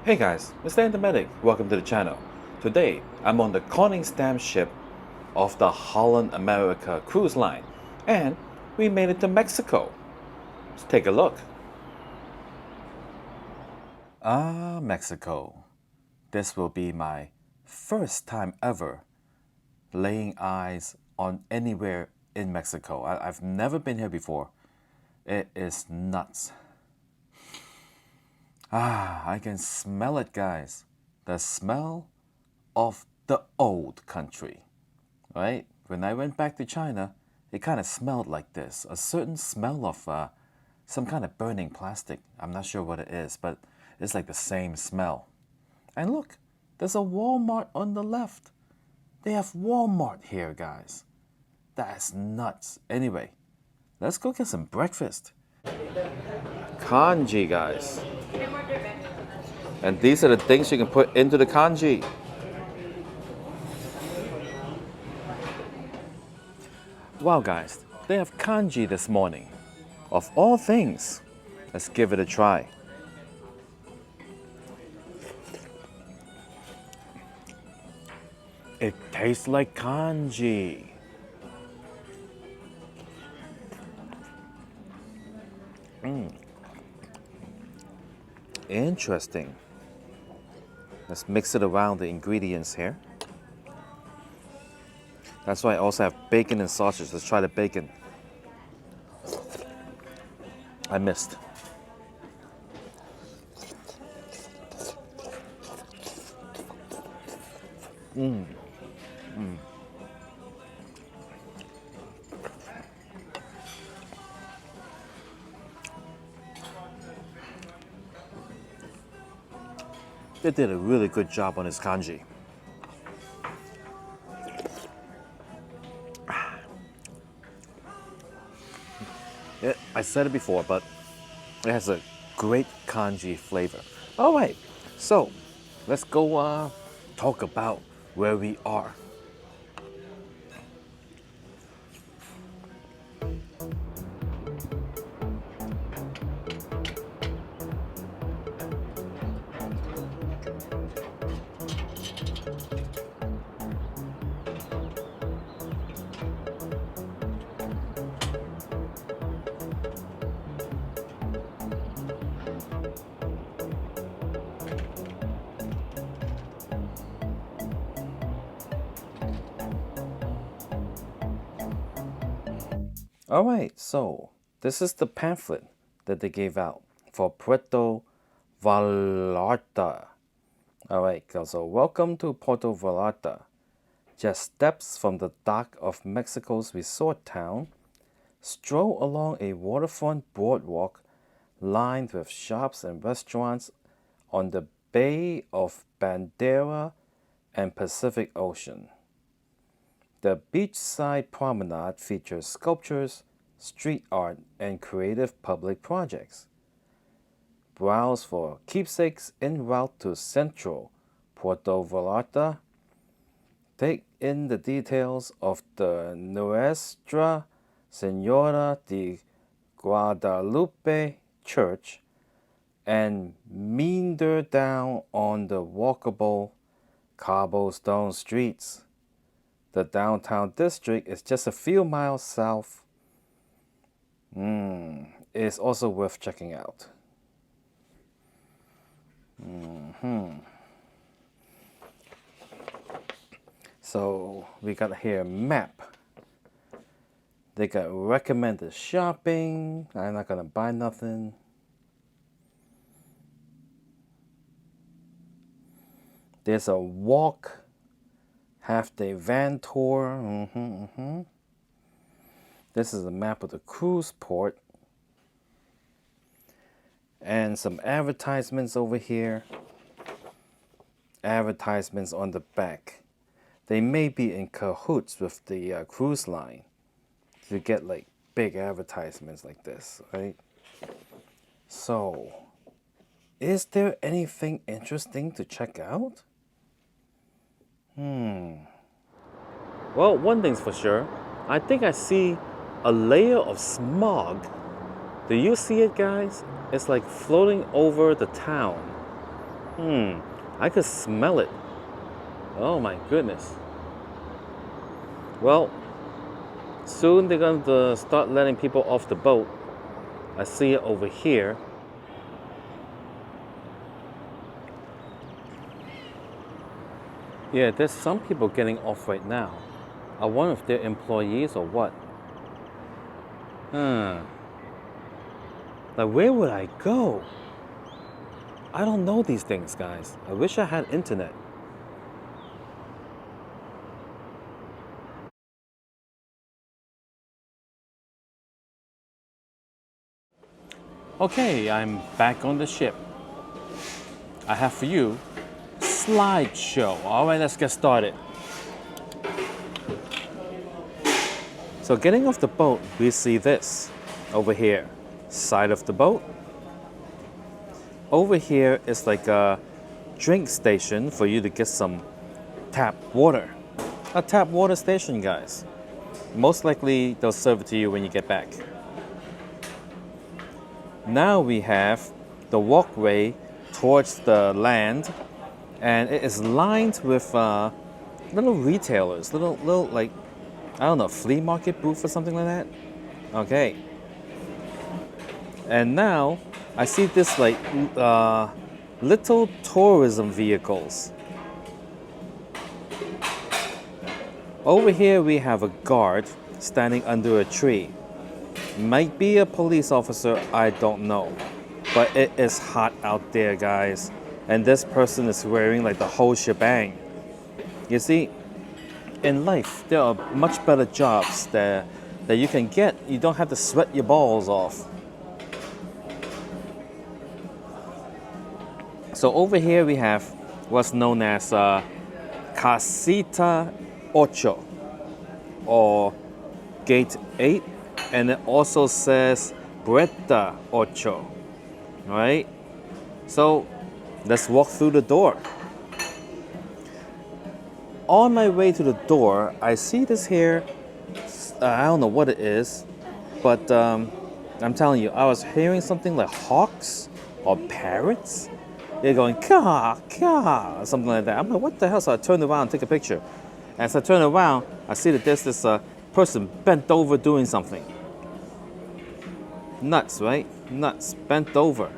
Hey guys, Mr. the Medic, welcome to the channel. Today, I'm on the Koningsdam ship of the Holland America cruise line, and we made it to Mexico. Let's take a look. Mexico. This will be my first time ever laying eyes on anywhere in Mexico. I've never been here before. It is nuts. I can smell it, guys. The smell of the old country, right? When I went back to China, it kind of smelled like this. A certain smell of some kind of burning plastic. I'm not sure what it is, but it's like the same smell. And look, there's a Walmart on the left. They have Walmart here, guys. That's nuts. Anyway, let's go get some breakfast. Kanji, guys. And these are the things you can put into the kanji. Wow, guys, they have kanji this morning. Of all things, let's give it a try. It tastes like kanji. Interesting. Let's mix it around the ingredients here. That's why I also have bacon and sausage. Let's try the bacon. I missed. They did a really good job on this kanji. I said it before, but it has a great kanji flavor. All right, so let's go talk about where we are. All right, so this is the pamphlet that they gave out for Puerto Vallarta. All right, so welcome to Puerto Vallarta. Just steps from the dock of Mexico's resort town. Stroll along a waterfront boardwalk lined with shops and restaurants on the Bay of Bandera and Pacific Ocean. The beachside promenade features sculptures, street art, and creative public projects. Browse for keepsakes en route to central Puerto Vallarta. Take in the details of the Nuestra Señora de Guadalupe Church and meander down on the walkable cobblestone streets. The downtown district is just a few miles south. It's also worth checking out. So we got here a map. They got recommended shopping. I'm not gonna buy nothing. There's a walk. Half-day van tour. This is a map of the cruise port. And some advertisements over here. Advertisements on the back. They may be in cahoots with the cruise line to get like big advertisements like this, right? So, is there anything interesting to check out? Well, one thing's for sure. I think I see a layer of smog. Do you see it, guys? It's like floating over the town. I could smell it. Oh my goodness. Well, soon they're going to start letting people off the boat. I see it over here. Yeah, there's some people getting off right now. I wonder if they're employees or what. Like, where would I go? I don't know these things, guys. I wish I had internet. Okay, I'm back on the ship. I have for you slideshow. All right, let's get started. So getting off the boat, we see this over here, side of the boat. Over here is like a drink station for you to get some tap water. A tap water station, guys. Most likely they'll serve it to you when you get back. Now we have the walkway towards the land, and it is lined with little retailers, little like, I don't know, flea market booth or something like that. Okay. And now I see this like little tourism vehicles. Over here we have a guard standing under a tree. Might be a police officer, I don't know. But it is hot out there, guys. And this person is wearing like the whole shebang. You see, in life, there are much better jobs that you can get. You don't have to sweat your balls off. So over here we have what's known as Casita Ocho, or Gate 8. And it also says Puerta Ocho. Alright? So let's walk through the door. On my way to the door, I see this here. I don't know what it is, but I'm telling you, I was hearing something like hawks or parrots. They're going caw, caw, something like that. I'm like, what the hell? So I turned around and take a picture. As I turn around, I see that there's this person bent over doing something. Nuts, right? Nuts. Bent over.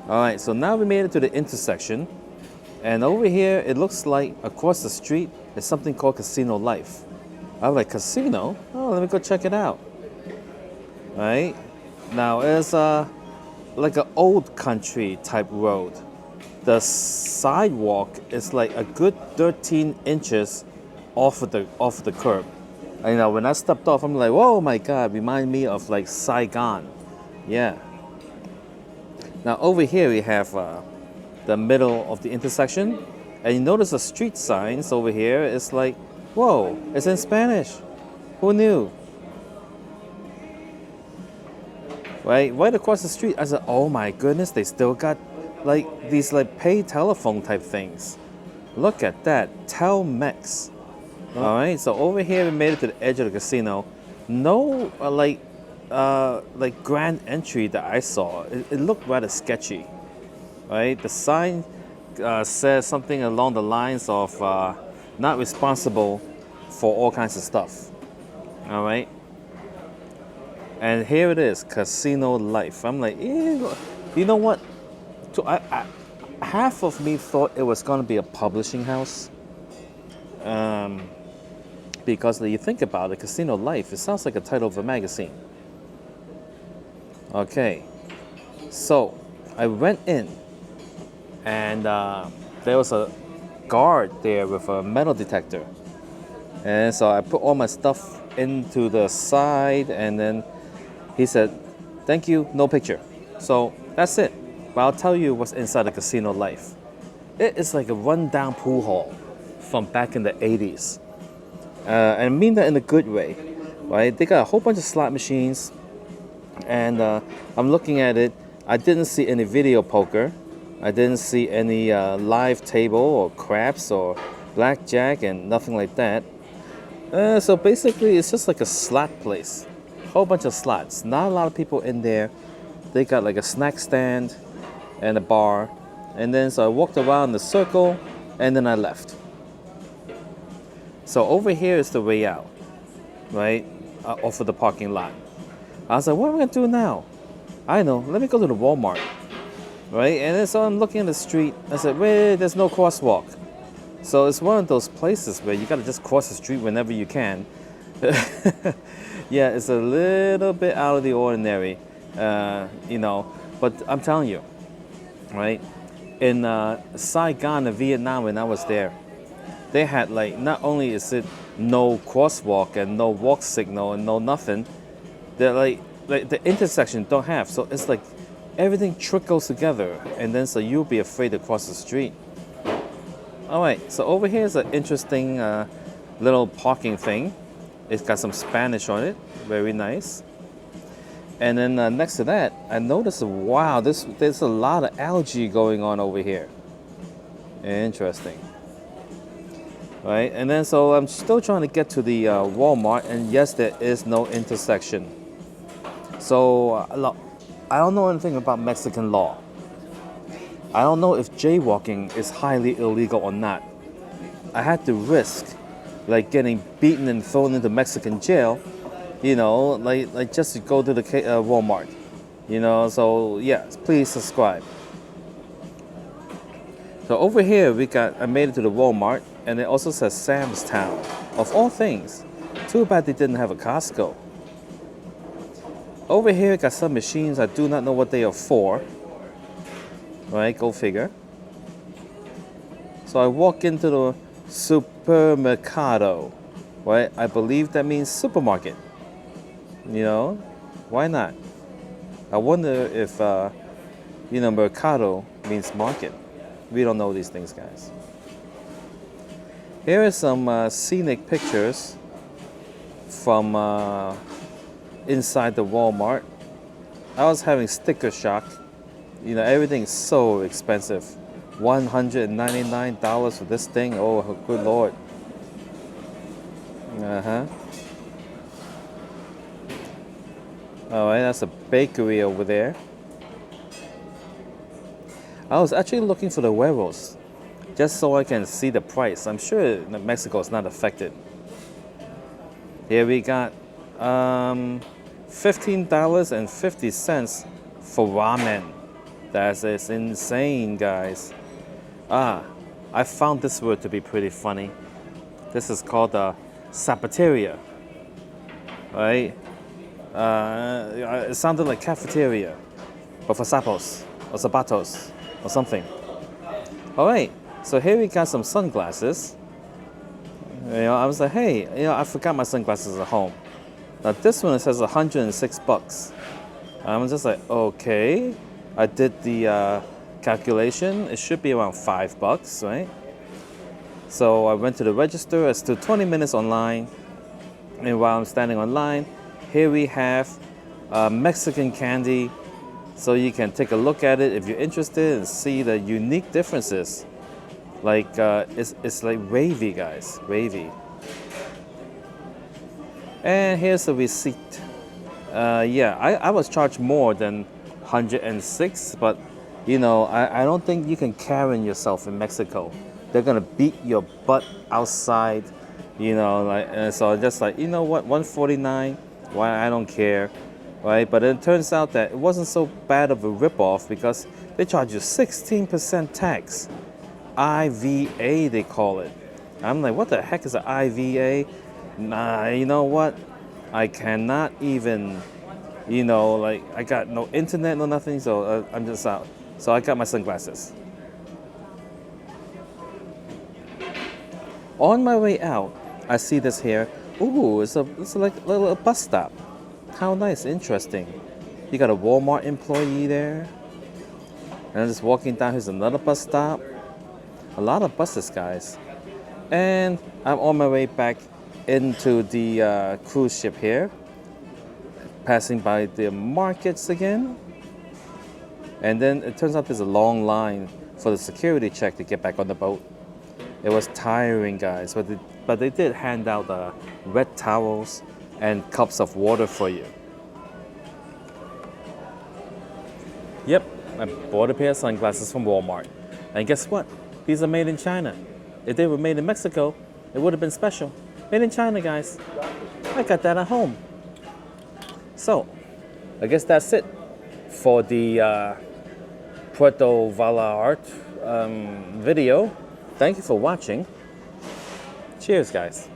Alright, so now we made it to the intersection. And over here, it looks like across the street is something called Casino Life. I was like, casino? Oh, let me go check it out. Alright. Now, it's like an old country type road. The sidewalk is like a good 13 inches off of the curb. And, you know, when I stepped off, I'm like, whoa, my God, remind me of like Saigon. Yeah. Now over here we have the middle of the intersection, and you notice the street signs over here. It's like, whoa, it's in Spanish. Who knew? Right across the street. I said, oh my goodness, they still got like these like pay telephone type things. Look at that, Telmex. All right, so over here we made it to the edge of the casino. No, like grand entry that I saw. It looked rather sketchy, right? The sign says something along the lines of not responsible for all kinds of stuff. All right, and here it is, Casino Life. I'm like, you know what? Half of me thought it was going to be a publishing house. Because you think about it, Casino Life, it sounds like a title of a magazine. Okay, so I went in, and there was a guard there with a metal detector. And so I put all my stuff into the side, and then he said, thank you, no picture. So that's it. But I'll tell you what's inside the Casino Life. It is like a rundown pool hall from back in the 80s. And I mean that in a good way, right? They got a whole bunch of slot machines, and I'm looking at it. I didn't see any video poker. I didn't see any live table or craps or blackjack and nothing like that. So basically, it's just like a slot place. Whole bunch of slots. Not a lot of people in there. They got like a snack stand and a bar. And then so I walked around the circle, and then I left. So over here is the way out, right? Off of the parking lot. I was like, what am I gonna do now? I know, let me go to the Walmart, right? And then so I'm looking at the street. I said, wait, there's no crosswalk. So it's one of those places where you gotta just cross the street whenever you can. Yeah, it's a little bit out of the ordinary, you know, but I'm telling you, right? In Saigon and Vietnam, when I was there, they had like, not only is it no crosswalk and no walk signal and no nothing, they're like the intersection don't have. So it's like everything trickles together, and then so you'll be afraid to cross the street. All right, so over here is an interesting little parking thing. It's got some Spanish on it, very nice. And then next to that, I noticed, wow, there's a lot of algae going on over here. Interesting. Right, and then so I'm still trying to get to the Walmart, and yes, there is no intersection. So I don't know anything about Mexican law. I don't know if jaywalking is highly illegal or not. I had to risk like getting beaten and thrown into Mexican jail, you know, like just to go to the Walmart, you know. So yeah, please subscribe. So over here I made it to the Walmart, and it also says Sam's Town, of all things. Too bad they didn't have a Costco. Over here got some machines. I do not know what they are for. Right, go figure. So I walk into the supermercado, right? I believe that means supermarket. You know, why not? I wonder if, you know, mercado means market. We don't know these things, guys. Here are some scenic pictures from inside the Walmart. I was having sticker shock. You know, everything's so expensive. $199 for this thing. Oh, good Lord. Uh-huh. All right, that's a bakery over there. I was actually looking for the huevos, just so I can see the price. I'm sure Mexico is not affected. Here we got $15.50 for ramen. That is insane, guys. I found this word to be pretty funny. This is called sapateria, right? It sounded like cafeteria, but for sapos or zapatos or something. All right, so here we got some sunglasses. You know, I was like, hey, you know, I forgot my sunglasses at home. Now this one, it says $106. I'm just like, okay. I did the calculation. It should be around $5, right? So I went to the register. I stood 20 minutes online. And while I'm standing online, here we have Mexican candy. So you can take a look at it if you're interested and see the unique differences. Like, it's like wavy, guys, wavy. And here's the receipt. Yeah, I was charged more than 106, but you know, I don't think you can Karen yourself in Mexico. They're gonna beat your butt outside, you know, like, and so just like, you know what, 149, why, I don't care, right? But it turns out that it wasn't so bad of a ripoff because they charge you 16% tax. IVA, they call it. I'm like, what the heck is an IVA? Nah, you know what? I cannot even, you know, like, I got no internet, no nothing, so I'm just out. So I got my sunglasses. On my way out, I see this here. Ooh, it's like a little bus stop. How nice, interesting. You got a Walmart employee there. And I'm just walking down, here's another bus stop. A lot of buses, guys. And I'm on my way back into the cruise ship here. Passing by the markets again. And then it turns out there's a long line for the security check to get back on the boat. It was tiring, guys, but they did hand out wet towels and cups of water for you. Yep, I bought a pair of sunglasses from Walmart. And guess what? These are made in China. If they were made in Mexico, it would have been special. Made in China, guys. I got that at home. So, I guess that's it for the Puerto Vallarta video. Thank you for watching. Cheers, guys.